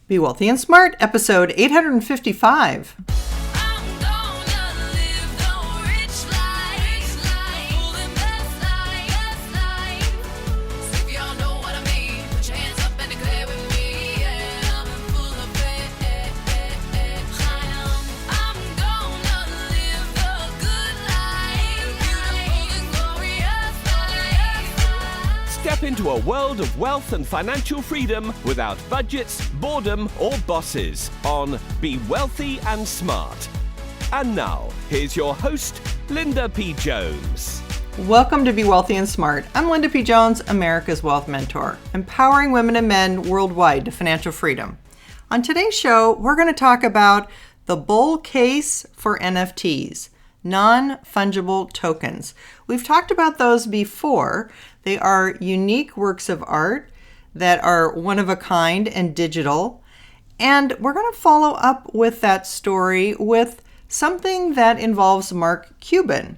Be Wealthy and Smart, episode 855. Step into a world of wealth and financial freedom without budgets, boredom, or bosses on Be Wealthy and Smart. And now, here's your host, Linda P. Jones. Welcome to Be Wealthy and Smart. I'm Linda P. Jones, America's Wealth Mentor, empowering women and men worldwide to financial freedom. On today's show, we're going to talk about the bull case for NFTs, non-fungible tokens. We've talked about those before. They are unique works of art that are one of a kind and digital. And we're going to follow up with that story with something that involves Mark Cuban.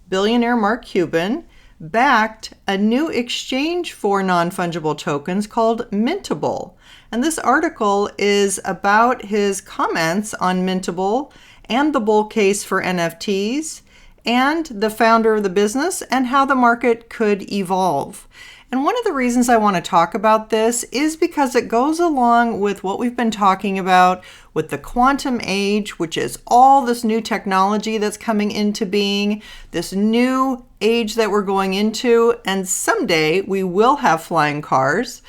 Billionaire Mark Cuban backed a new exchange for non-fungible tokens called Mintable. And this article is about his comments on Mintable and the bull case for NFTs, and the founder of the business, and how the market could evolve. And one of the reasons I want to talk about this is because it goes along with what we've been talking about with the quantum age, which is all this new technology that's coming into being, this new age that we're going into, and someday we will have flying cars.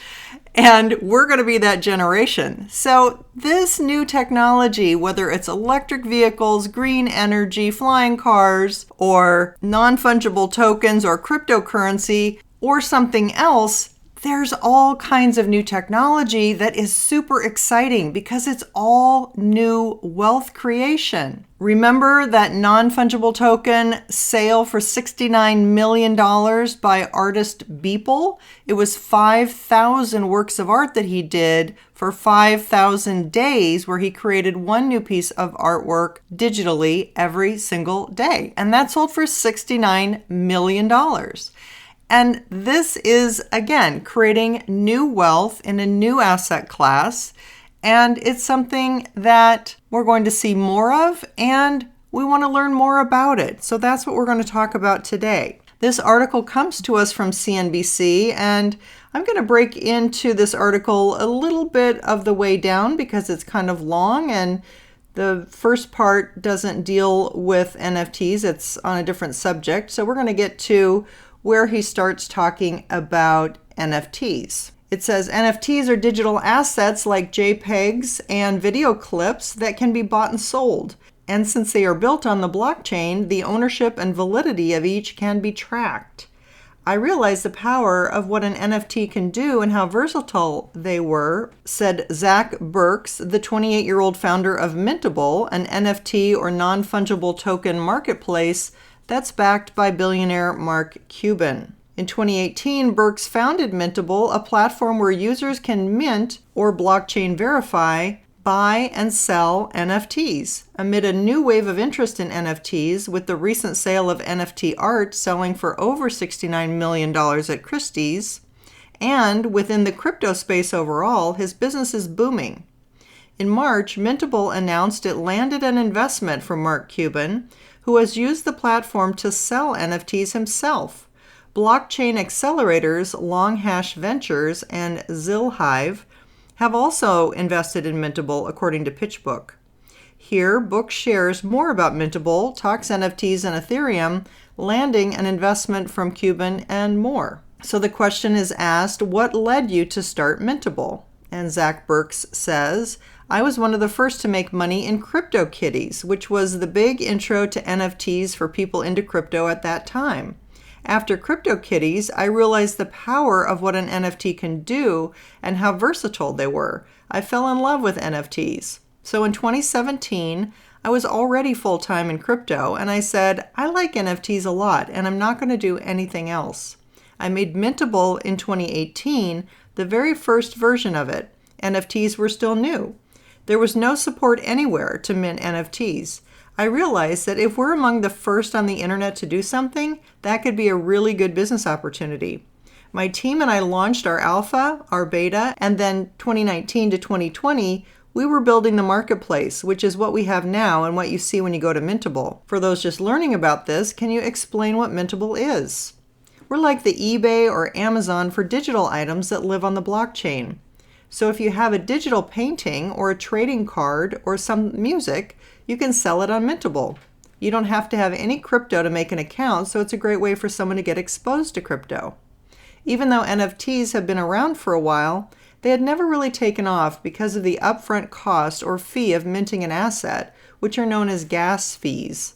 And we're going to be that generation. So this new technology, whether it's electric vehicles, green energy, flying cars, or non-fungible tokens, or cryptocurrency, or something else, there's all kinds of new technology that is super exciting because it's all new wealth creation. Remember that non-fungible token sale for $69 million by artist Beeple? It was 5,000 works of art that he did for 5,000 days, where he created one new piece of artwork digitally every single day. And that sold for $69 million. And this is, again, creating new wealth in a new asset class. And it's something that we're going to see more of, and we want to learn more about it. So that's what we're going to talk about today. This article comes to us from CNBC, and I'm going to break into this article a little bit of the way down because it's kind of long, and the first part doesn't deal with NFTs. It's on a different subject. So we're going to get to where he starts talking about NFTs. It says NFTs are digital assets like JPEGs and video clips that can be bought and sold. And since they are built on the blockchain, the ownership and validity of each can be tracked. I realized the power of what an NFT can do and how versatile they were, said Zach Burks, the 28-year-old founder of Mintable, an NFT or non-fungible token marketplace that's backed by billionaire Mark Cuban. In 2018, Burks founded Mintable, a platform where users can mint or blockchain verify, buy, and sell NFTs. Amid a new wave of interest in NFTs, with the recent sale of NFT art selling for over $69 million at Christie's, and within the crypto space overall, his business is booming. In March, Mintable announced it landed an investment from Mark Cuban, who has used the platform to sell NFTs himself. Blockchain accelerators Longhash Ventures and Zilhive have also invested in Mintable, according to PitchBook. Here, Book shares more about Mintable, talks NFTs and Ethereum, landing an investment from Cuban, and more. So the question is asked, what led you to start Mintable? And Zach Burks says, I was one of the first to make money in CryptoKitties, which was the big intro to NFTs for people into crypto at that time. After CryptoKitties, I realized the power of what an NFT can do and how versatile they were. I fell in love with NFTs. So in 2017, I was already full-time in crypto, and I said, I like NFTs a lot, and I'm not going to do anything else. I made Mintable in 2018, the very first version of it. NFTs were still new. There was no support anywhere to mint NFTs. I realized that if we're among the first on the internet to do something, that could be a really good business opportunity. My team and I launched our alpha, our beta, and then 2019 to 2020, we were building the marketplace, which is what we have now and what you see when you go to Mintable. For those just learning about this, can you explain what Mintable is? We're like the eBay or Amazon for digital items that live on the blockchain. So if you have a digital painting or a trading card or some music, you can sell it on Mintable. You don't have to have any crypto to make an account, so it's a great way for someone to get exposed to crypto. Even though NFTs have been around for a while, they had never really taken off because of the upfront cost or fee of minting an asset, which are known as gas fees.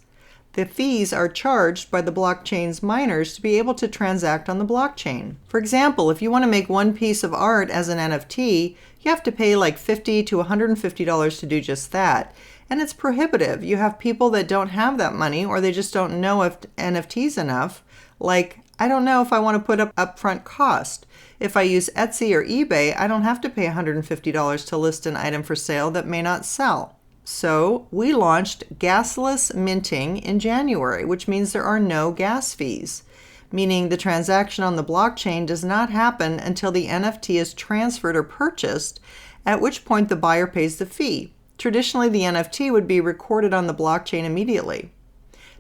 The fees are charged by the blockchain's miners to be able to transact on the blockchain. For example, if you want to make one piece of art as an NFT, you have to pay like $50 to $150 to do just that. And it's prohibitive. You have people that don't have that money, or they just don't know if NFTs enough. Like, I don't know if I want to put up upfront cost. If I use Etsy or eBay, I don't have to pay $150 to list an item for sale that may not sell. So we launched gasless minting in January, which means there are no gas fees, meaning the transaction on the blockchain does not happen until the NFT is transferred or purchased, at which point the buyer pays the fee. Traditionally, the NFT would be recorded on the blockchain immediately.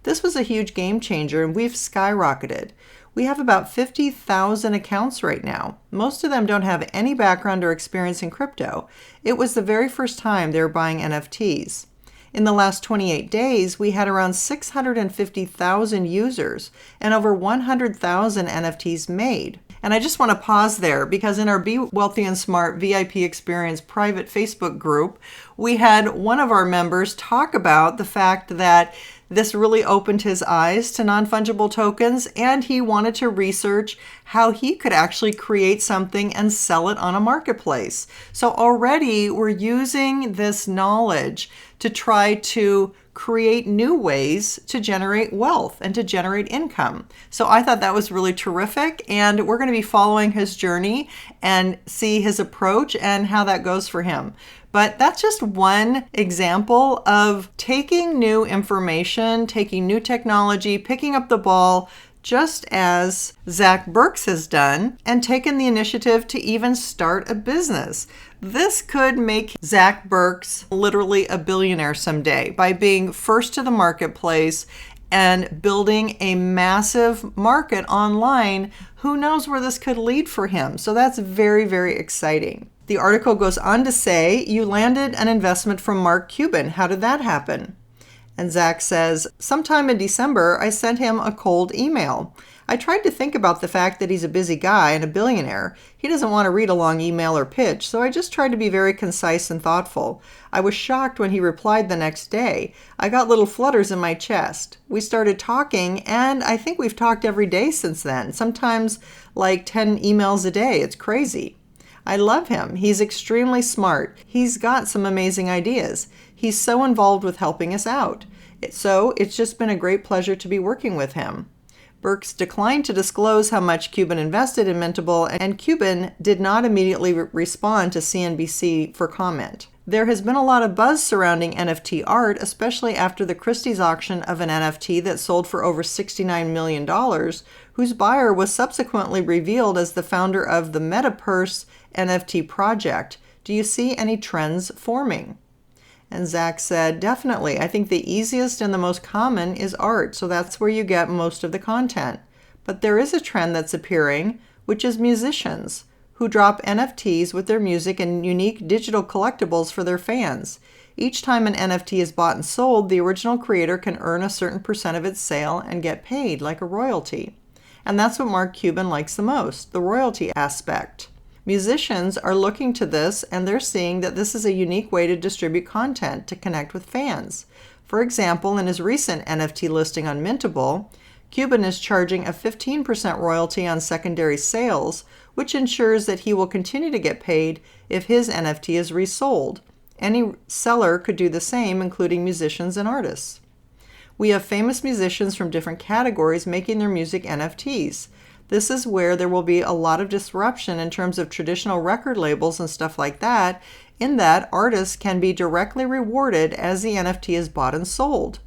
This was a huge game changer, and we've skyrocketed. We have about 50,000 accounts right now. Most of them don't have any background or experience in crypto. It was the very first time they were buying NFTs. In the last 28 days, we had around 650,000 users and over 100,000 NFTs made. And I just want to pause there because in our Be Wealthy and Smart VIP Experience private Facebook group, we had one of our members talk about the fact that this really opened his eyes to non-fungible tokens, and he wanted to research how he could actually create something and sell it on a marketplace. So already we're using this knowledge to try to create new ways to generate wealth and to generate income. So I thought that was really terrific, and we're going to be following his journey and see his approach and how that goes for him. But that's just one example of taking new information, taking new technology, picking up the ball, just as Zach Burks has done, and taken the initiative to even start a business. This could make Zach Burks literally a billionaire someday by being first to the marketplace and building a massive market online. Who knows where this could lead for him? So that's very, very exciting. The article goes on to say, you landed an investment from Mark Cuban. How did that happen? And Zach says, sometime in December, I sent him a cold email. I tried to think about the fact that he's a busy guy and a billionaire. He doesn't want to read a long email or pitch, so I just tried to be very concise and thoughtful. I was shocked when he replied the next day. I got little flutters in my chest. We started talking, and I think we've talked every day since then, sometimes like 10 emails a day. It's crazy. I love him. He's extremely smart. He's got some amazing ideas. He's so involved with helping us out. So it's just been a great pleasure to be working with him. Burks declined to disclose how much Cuban invested in Mintable, and Cuban did not immediately respond to CNBC for comment. There has been a lot of buzz surrounding NFT art, especially after the Christie's auction of an NFT that sold for over $69 million, whose buyer was subsequently revealed as the founder of the Metaverse NFT project. Do you see any trends forming? And Zach said, definitely. I think the easiest and the most common is art, so that's where you get most of the content. But there is a trend that's appearing, which is musicians who drop NFTs with their music and unique digital collectibles for their fans. Each time an NFT is bought and sold, the original creator can earn a certain percent of its sale and get paid like a royalty. And that's what Mark Cuban likes the most, the royalty aspect. Musicians are looking to this, and they're seeing that this is a unique way to distribute content to connect with fans. For example, in his recent NFT listing on Mintable, Cuban is charging a 15% royalty on secondary sales, which ensures that he will continue to get paid if his NFT is resold. Any seller could do the same, including musicians and artists. We have famous musicians from different categories making their music NFTs. This is where there will be a lot of disruption in terms of traditional record labels and stuff like that, in that artists can be directly rewarded as the NFT is bought and sold.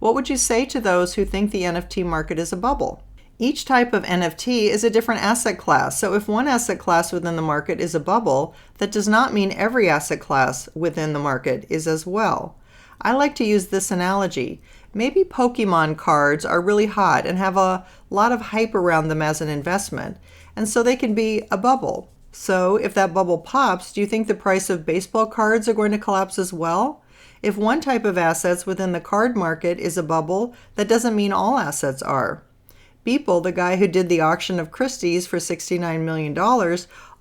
What would you say to those who think the NFT market is a bubble? Each type of NFT is a different asset class. So if one asset class within the market is a bubble, that does not mean every asset class within the market is as well. I like to use this analogy. Maybe Pokemon cards are really hot and have a lot of hype around them as an investment, and so they can be a bubble. So if that bubble pops, do you think the price of baseball cards are going to collapse as well? If one type of assets within the card market is a bubble, that doesn't mean all assets are. Beeple, the guy who did the auction of Christie's for $69 million,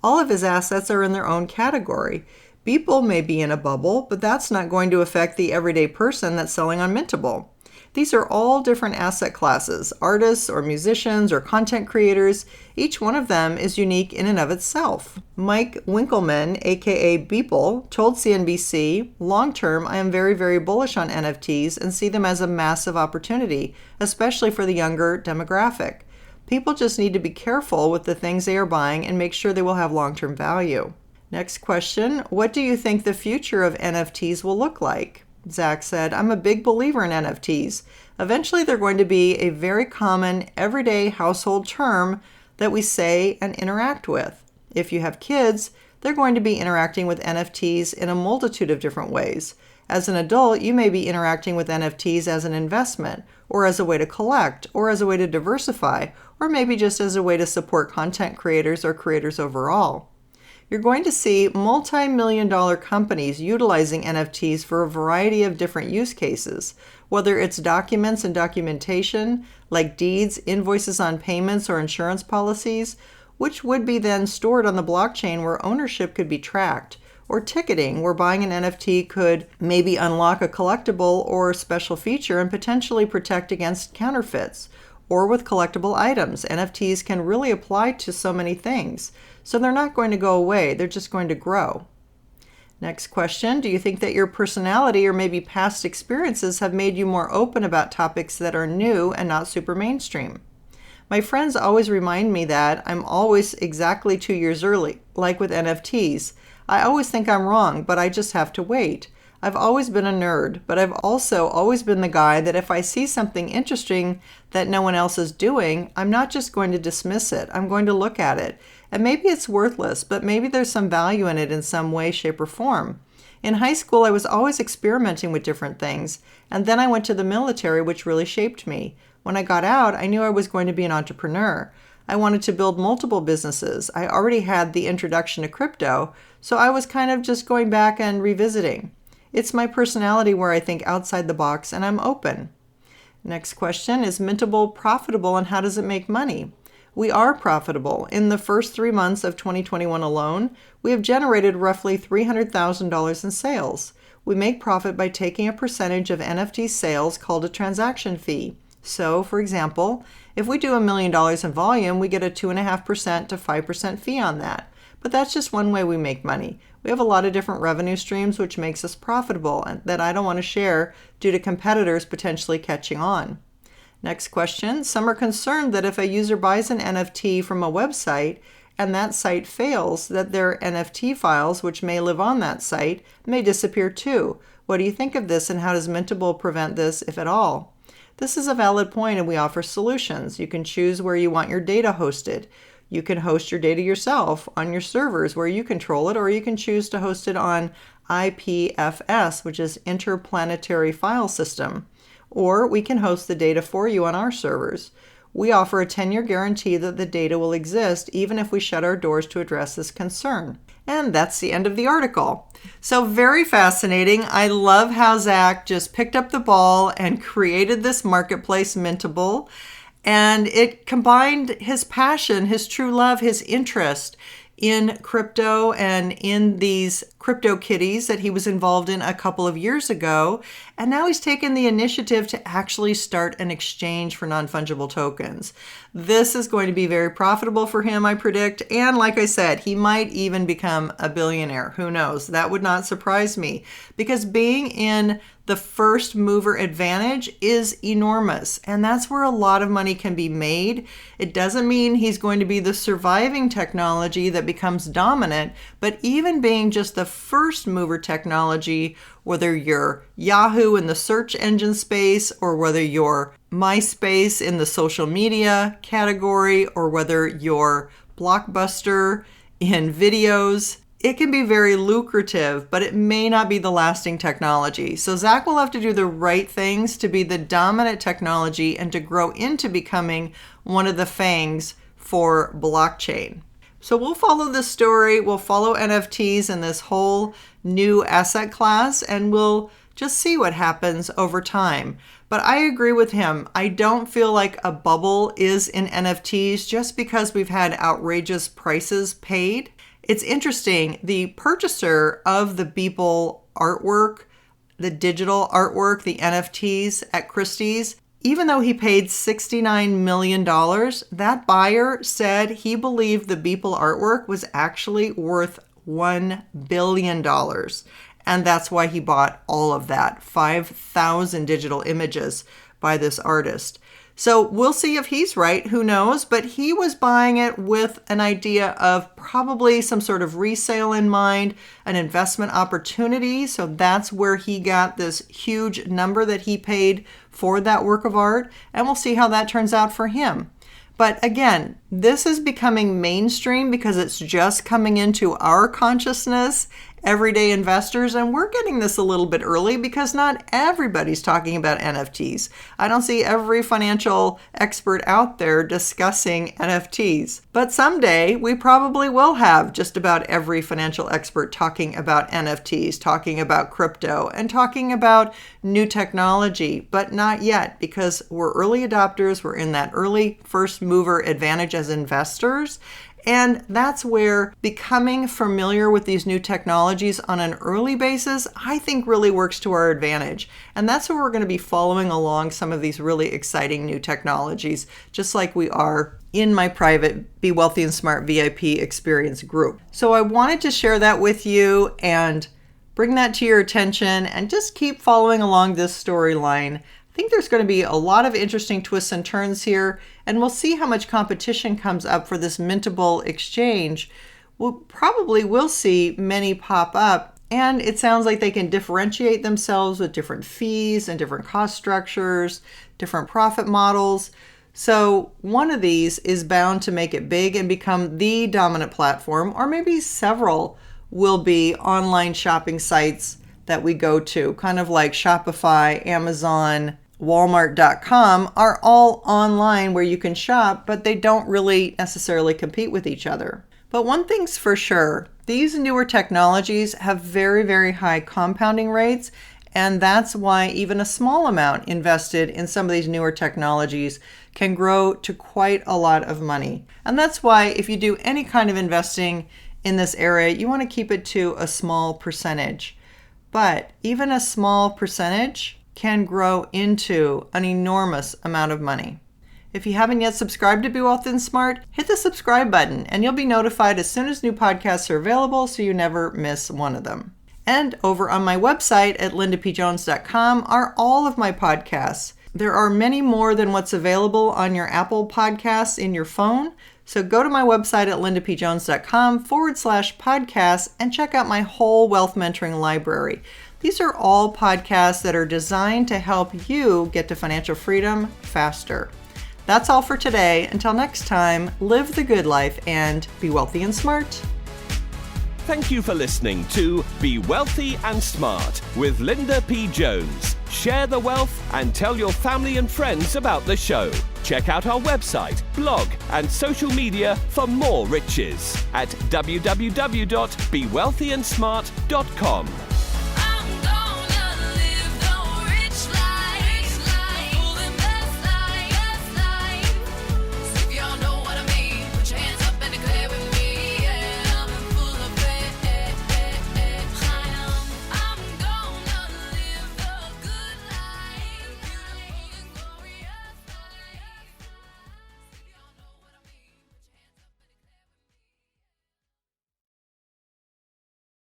all of his assets are in their own category. Beeple may be in a bubble, but that's not going to affect the everyday person that's selling on Mintable. These are all different asset classes, artists or musicians or content creators. Each one of them is unique in and of itself. Mike Winkelmann, aka Beeple, told CNBC, "Long term, I am very, very bullish on NFTs and see them as a massive opportunity, especially for the younger demographic. People just need to be careful with the things they are buying and make sure they will have long-term value." Next question, what do you think the future of NFTs will look like? Zach said, "I'm a big believer in NFTs. Eventually they're going to be a very common, everyday household term that we say and interact with. If you have kids, they're going to be interacting with NFTs in a multitude of different ways. As an adult, you may be interacting with NFTs as an investment, or as a way to collect, or as a way to diversify, or maybe just as a way to support content creators or creators overall. You're going to see multi-million-dollar companies utilizing NFTs for a variety of different use cases, whether it's documents and documentation, like deeds, invoices on payments, or insurance policies, which would be then stored on the blockchain where ownership could be tracked, or ticketing, where buying an NFT could maybe unlock a collectible or special feature and potentially protect against counterfeits. Or with collectible items, NFTs can really apply to so many things. So they're not going to go away, they're just going to grow. Next question, do you think that your personality or maybe past experiences have made you more open about topics that are new and not super mainstream? My friends always remind me that I'm always exactly 2 years early, like with NFTs. I always think I'm wrong, but I just have to wait. I've always been a nerd, but I've also always been the guy that if I see something interesting that no one else is doing, I'm not just going to dismiss it. I'm going to look at it. And maybe it's worthless, but maybe there's some value in it in some way, shape, or form. In high school, I was always experimenting with different things, and then I went to the military, which really shaped me. When I got out, I knew I was going to be an entrepreneur. I wanted to build multiple businesses. I already had the introduction to crypto, so I was kind of just going back and revisiting. It's my personality where I think outside the box and I'm open. Next question, is Mintable profitable and how does it make money? We are profitable. In the first 3 months of 2021 alone, we have generated roughly $300,000 in sales. We make profit by taking a percentage of NFT sales called a transaction fee. So, for example, if we do $1 million in volume, we get a 2.5% to 5% fee on that. But that's just one way we make money. We have a lot of different revenue streams which makes us profitable and that I don't want to share due to competitors potentially catching on. Next question. Some are concerned that if a user buys an NFT from a website and that site fails, that their NFT files, which may live on that site, may disappear too. What do you think of this and how does Mintable prevent this, if at all? This is a valid point and we offer solutions. You can choose where you want your data hosted. You can host your data yourself on your servers where you control it, or you can choose to host it on IPFS, which is Interplanetary File System. Or we can host the data for you on our servers. We offer a 10-year guarantee that the data will exist even if we shut our doors to address this concern. And that's the end of the article. So very fascinating. I love how Zach just picked up the ball and created this marketplace, Mintable. And it combined his passion, his true love, his interest in crypto and in these crypto kitties that he was involved in a couple of years ago. And now he's taken the initiative to actually start an exchange for non-fungible tokens. This is going to be very profitable for him, I predict. And like I said, he might even become a billionaire. Who knows? That would not surprise me, because being in the first mover advantage is enormous. And that's where a lot of money can be made. It doesn't mean he's going to be the surviving technology that becomes dominant, but even being just the first mover technology, whether you're Yahoo in the search engine space, or whether you're MySpace in the social media category, or whether you're Blockbuster in videos, it can be very lucrative, but it may not be the lasting technology. So Zach will have to do the right things to be the dominant technology and to grow into becoming one of the fangs for blockchain. So we'll follow this story, we'll follow NFTs and this whole new asset class, and we'll just see what happens over time. But I agree with him. I don't feel like a bubble is in NFTs just because we've had outrageous prices paid. It's interesting, the purchaser of the Beeple artwork, the digital artwork, the NFTs at Christie's, even though he paid $69 million, that buyer said he believed the Beeple artwork was actually worth $1 billion. And that's why he bought all of that, 5,000 digital images by this artist. So we'll see if he's right, who knows, but he was buying it with an idea of probably some sort of resale in mind, an investment opportunity. So that's where he got this huge number that he paid for that work of art, and we'll see how that turns out for him. But again, this is becoming mainstream because it's just coming into our consciousness, everyday investors, and we're getting this a little bit early because not everybody's talking about NFTs. I don't see every financial expert out there discussing NFTs. But someday we probably will have just about every financial expert talking about NFTs, talking about crypto, and talking about new technology, but not yet because we're early adopters. We're in that early first mover advantage as investors. And that's where becoming familiar with these new technologies on an early basis, I think really works to our advantage. And that's where we're going to be following along some of these really exciting new technologies, just like we are in my private Be Wealthy and Smart VIP experience group. So I wanted to share that with you and bring that to your attention and just keep following along this storyline. I think there's going to be a lot of interesting twists and turns here, and we'll see how much competition comes up for this Mintable exchange. We'll probably will see many pop up, and it sounds like they can differentiate themselves with different fees and different cost structures, different profit models. So one of these is bound to make it big and become the dominant platform, or maybe several will be online shopping sites that we go to, kind of like Shopify, Amazon, Walmart.com are all online where you can shop, but they don't really necessarily compete with each other. But one thing's for sure, these newer technologies have very, very high compounding rates, and that's why even a small amount invested in some of these newer technologies can grow to quite a lot of money. And that's why if you do any kind of investing in this area, you want to keep it to a small percentage. But even a small percentage can grow into an enormous amount of money. If you haven't yet subscribed to Be Wealthy and Smart, hit the subscribe button and you'll be notified as soon as new podcasts are available so you never miss one of them. And over on my website at lindapjones.com are all of my podcasts. There are many more than what's available on your Apple Podcasts in your phone. So go to my website at lindapjones.com/podcasts and check out my whole wealth mentoring library. These are all podcasts that are designed to help you get to financial freedom faster. That's all for today. Until next time, live the good life and be wealthy and smart. Thank you for listening to Be Wealthy and Smart with Linda P. Jones. Share the wealth and tell your family and friends about the show. Check out our website, blog, and social media for more riches at www.bewealthyandsmart.com.